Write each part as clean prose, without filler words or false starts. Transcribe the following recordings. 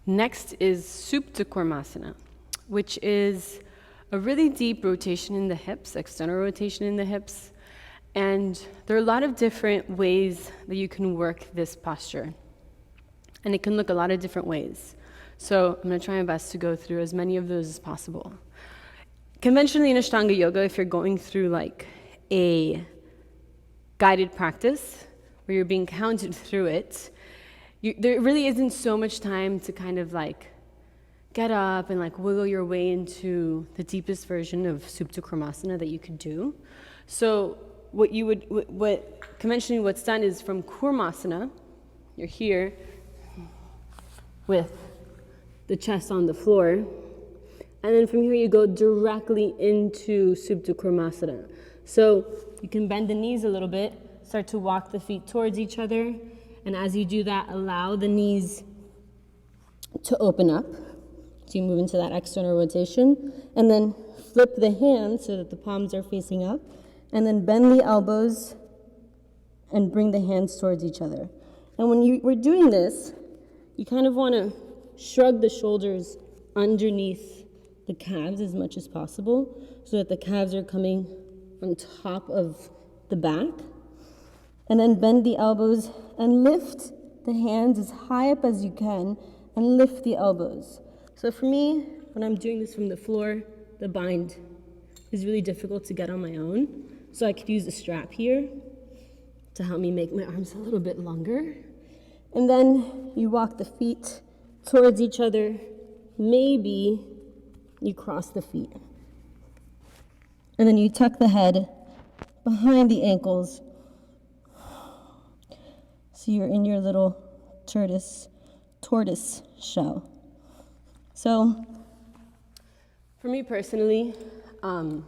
Next is Supta Kurmasana, which is a really deep rotation in the hips, external rotation in the hips. And there are a lot of different ways that you can work this posture. And it can look a lot of different ways. So I'm going to try my best to go through as many of those as possible. Conventionally in Ashtanga yoga, if you're going through like a guided practice where you're being counted through it, there really isn't so much time to kind of like get up and like wiggle your way into the deepest version of Supta Kurmasana that you could do. So conventionally what's done is from Kurmasana, you're here with the chest on the floor, and then from here you go directly into Supta Kurmasana. So you can bend the knees a little bit, start to walk the feet towards each other, and as you do that, allow the knees to open up. So you move into that external rotation, and then flip the hands so that the palms are facing up, and then bend the elbows and bring the hands towards each other. And when we're doing this, you kind of want to shrug the shoulders underneath the calves as much as possible so that the calves are coming on top of the back. And then bend the elbows and lift the hands as high up as you can and lift the elbows. So for me, when I'm doing this from the floor, the bind is really difficult to get on my own. So I could use a strap here to help me make my arms a little bit longer. And then you walk the feet towards each other. Maybe you cross the feet. And then you tuck the head behind the ankles. So you're in your little tortoise shell. So for me personally, I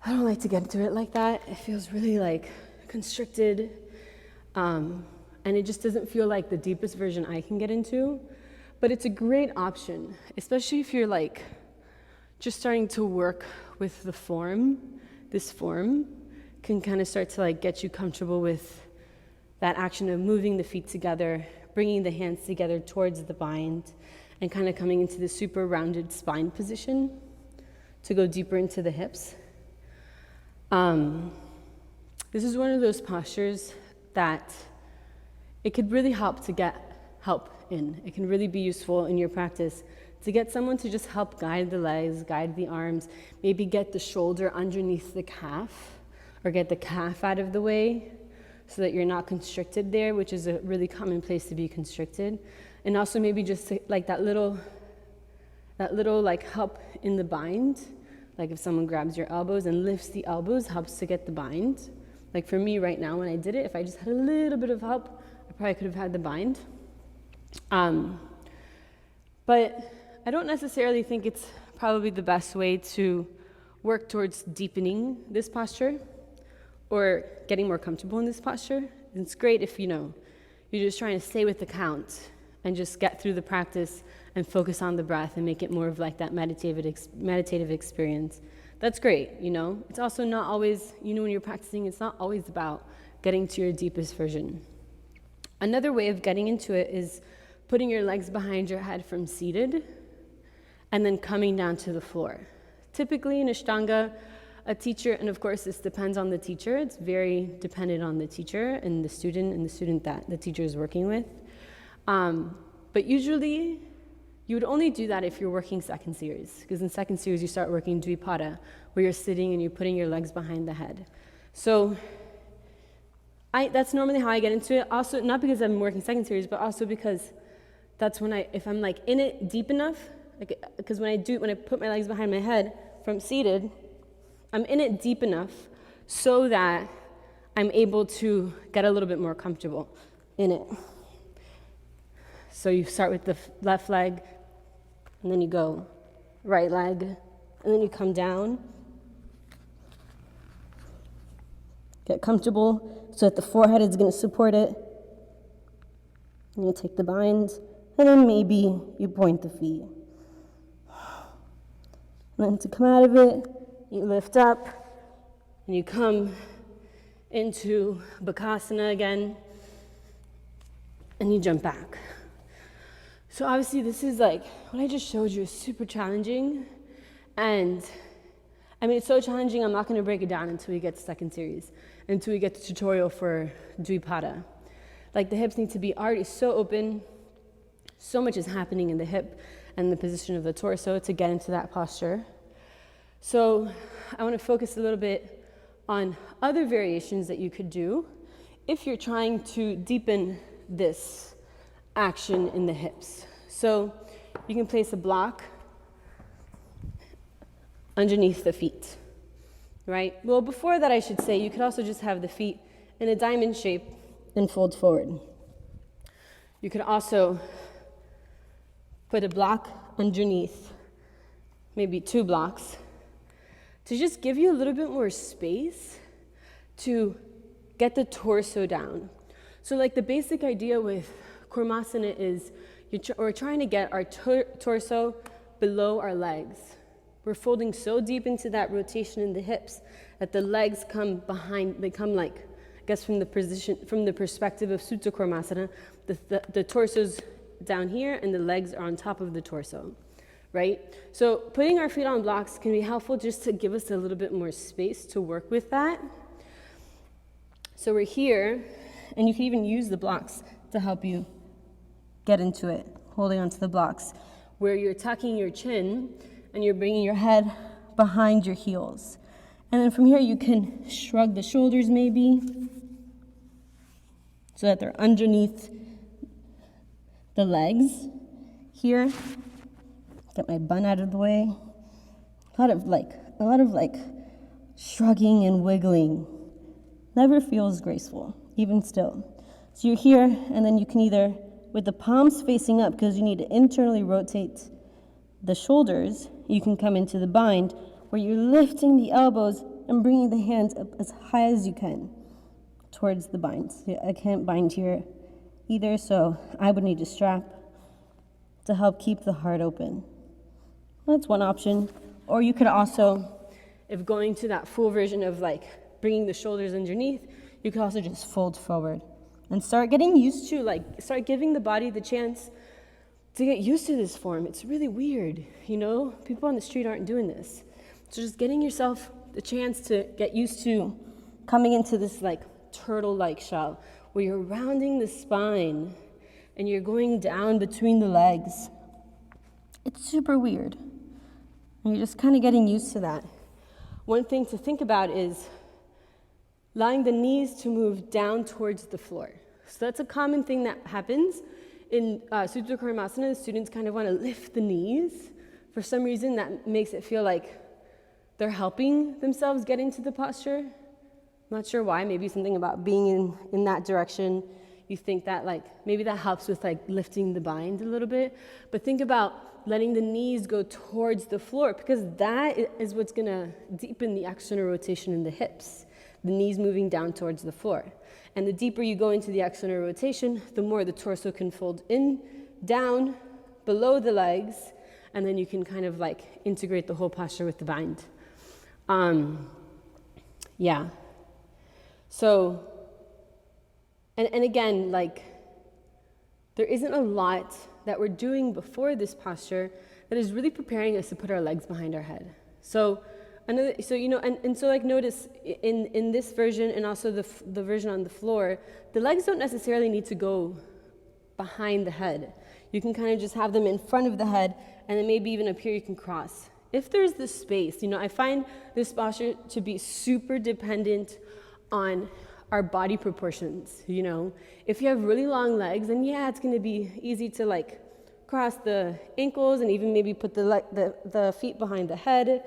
don't like to get into it like that. It feels really like constricted, and it just doesn't feel like the deepest version I can get into. But it's a great option, especially if you're like just starting to work with the form. This form can kind of start to like get you comfortable with that action of moving the feet together, bringing the hands together towards the bind, and kind of coming into the super rounded spine position to go deeper into the hips. This is one of those postures that it could really help to get help in. It can really be useful in your practice to get someone to just help guide the legs, guide the arms, maybe get the shoulder underneath the calf, or get the calf out of the way so that you're not constricted there, which is a really common place to be constricted. And also maybe just like that little like help in the bind. Like if someone grabs your elbows and lifts the elbows, helps to get the bind. Like for me right now when I did it, if I just had a little bit of help, I probably could have had the bind. But I don't necessarily think it's probably the best way to work towards deepening this posture or getting more comfortable in this posture. It's great if, you're just trying to stay with the count and just get through the practice and focus on the breath and make it more of like that meditative experience. That's great, It's also not always, when you're practicing, it's not always about getting to your deepest version. Another way of getting into it is putting your legs behind your head from seated and then coming down to the floor. Typically in Ashtanga, a teacher, and of course this depends on the teacher, it's very dependent on the teacher and the student that the teacher is working with. But usually you would only do that if you're working second series, because in second series you start working Dvipada, where you're sitting and you're putting your legs behind the head. So that's normally how I get into it. Also, not because I'm working second series, but also because that's when if I'm like in it deep enough, because when I put my legs behind my head from seated, I'm in it deep enough so that I'm able to get a little bit more comfortable in it. So you start with the left leg, and then you go right leg, and then you come down. Get comfortable so that the forehead is going to support it. And you take the bind, and then maybe you point the feet. And then to come out of it, you lift up, and you come into Bakasana again, and you jump back. So obviously this is like, what I just showed you is super challenging. And I mean, it's so challenging, I'm not gonna break it down until we get to second series, until we get the tutorial for Dvipada. Like the hips need to be already so open, so much is happening in the hip and the position of the torso to get into that posture. So I wanna focus a little bit on other variations that you could do if you're trying to deepen this action in the hips. So you can place a block underneath the feet, right? Well, before that, I should say, you could also just have the feet in a diamond shape and fold forward. You could also put a block underneath, maybe 2 blocks, to just give you a little bit more space to get the torso down. So like the basic idea with Kurmasana is we're trying to get our torso below our legs. We're folding so deep into that rotation in the hips that the legs come behind, they come like, I guess from the perspective of Supta Kurmasana, the torso's down here and the legs are on top of the torso, right? So putting our feet on blocks can be helpful just to give us a little bit more space to work with that. So we're here, and you can even use the blocks to help you get into it, holding onto the blocks, where you're tucking your chin and you're bringing your head behind your heels. And then from here, you can shrug the shoulders maybe, so that they're underneath the legs. Here, get my bun out of the way. A lot of like shrugging and wiggling. Never feels graceful, even still. So you're here, and then you can either, with the palms facing up, because you need to internally rotate the shoulders, you can come into the bind, where you're lifting the elbows and bringing the hands up as high as you can towards the bind. So I can't bind here either, so I would need a strap to help keep the heart open. That's one option. Or you could also, if going to that full version of like bringing the shoulders underneath, you could also just fold forward and start getting used to, start giving the body the chance to get used to this form. It's really weird, you know? People on the street aren't doing this. So just getting yourself the chance to get used to coming into this like turtle-like shell, where you're rounding the spine and you're going down between the legs. It's super weird. And you're just kind of getting used to that. One thing to think about is allowing the knees to move down towards the floor. So that's a common thing that happens in Supta Kurmasana. The students kind of want to lift the knees. For some reason, that makes it feel like they're helping themselves get into the posture. Not sure why. Maybe something about being in that direction. You think that maybe that helps with lifting the bind a little bit. But think about letting the knees go towards the floor, because that is what's going to deepen the external rotation in the hips. The knees moving down towards the floor. And the deeper you go into the external rotation, the more the torso can fold in, down, below the legs, and then you can kind of integrate the whole posture with the bind. Yeah. So, and again, there isn't a lot that we're doing before this posture that is really preparing us to put our legs behind our head. So, notice in this version and also the version on the floor, the legs don't necessarily need to go behind the head. You can kind of just have them in front of the head, and then maybe even up here you can cross. If there's this space, I find this posture to be super dependent on our body proportions, If you have really long legs, then yeah, it's going to be easy to cross the ankles and even maybe put the feet behind the head.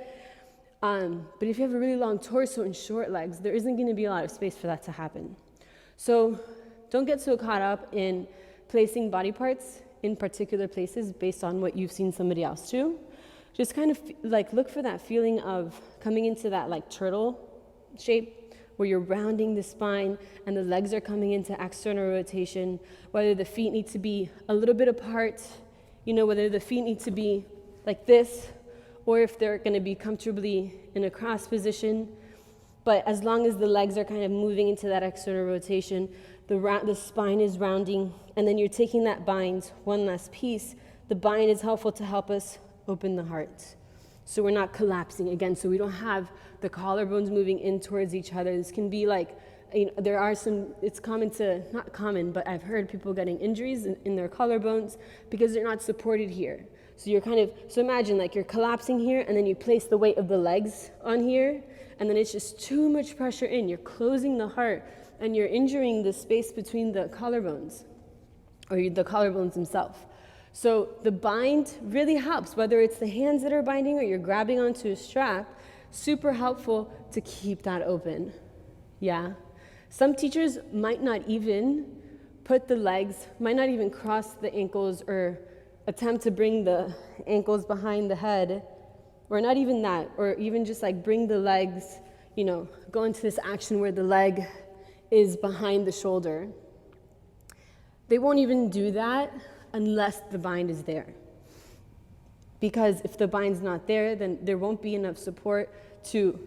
But if you have a really long torso and short legs, there isn't going to be a lot of space for that to happen. So don't get so caught up in placing body parts in particular places based on what you've seen somebody else do. Just kind of look for that feeling of coming into that turtle shape, where you're rounding the spine and the legs are coming into external rotation, whether the feet need to be a little bit apart, whether the feet need to be like this, or if they're going to be comfortably in a cross position. But as long as the legs are kind of moving into that external rotation, the spine is rounding, and then you're taking that bind, one last piece. The bind is helpful to help us open the heart. So we're not collapsing again, so we don't have the collarbones moving in towards each other. This can be like, there are some, it's common to, not common, but I've heard people getting injuries in their collarbones because they're not supported here. So you're so imagine like you're collapsing here and then you place the weight of the legs on here and then it's just too much pressure in. You're closing the heart and you're injuring the space between the collarbones or the collarbones themselves. So the bind really helps, whether it's the hands that are binding or you're grabbing onto a strap, super helpful to keep that open. Yeah. Some teachers might not even put the legs, might not even cross the ankles or attempt to bring the ankles behind the head, or not even that, or even just like bring the legs, go into this action where the leg is behind the shoulder. They won't even do that unless the bind is there. Because if the bind's not there, then there won't be enough support to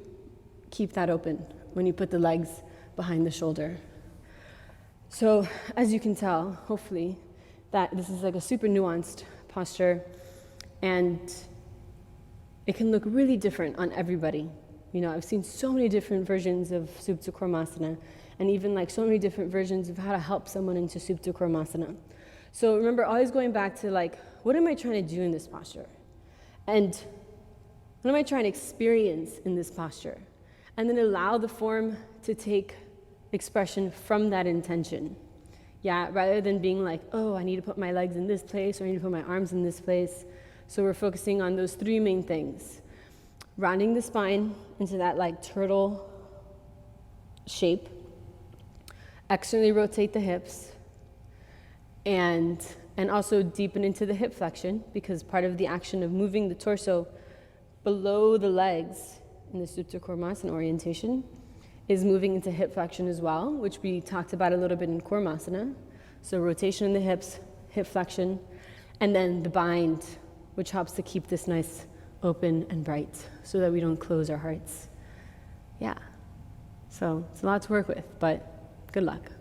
keep that open when you put the legs behind the shoulder. So as you can tell, hopefully, that this is like a super nuanced posture and it can look really different on everybody. I've seen so many different versions of Supta Kurmasana and even like so many different versions of how to help someone into Supta Kurmasana. So remember, always going back to like, what am I trying to do in this posture? And what am I trying to experience in this posture? And then allow the form to take expression from that intention. Yeah, rather than being like, oh, I need to put my legs in this place, or I need to put my arms in this place. So we're focusing on those three main things. Rounding the spine into that like turtle shape. Externally rotate the hips. And also deepen into the hip flexion, because part of the action of moving the torso below the legs in the Supta Kurmasana orientation is moving into hip flexion as well, which we talked about a little bit in Kurmasana. So rotation in the hips, hip flexion, and then the bind, which helps to keep this nice open and bright so that we don't close our hearts. Yeah, so it's a lot to work with, but good luck.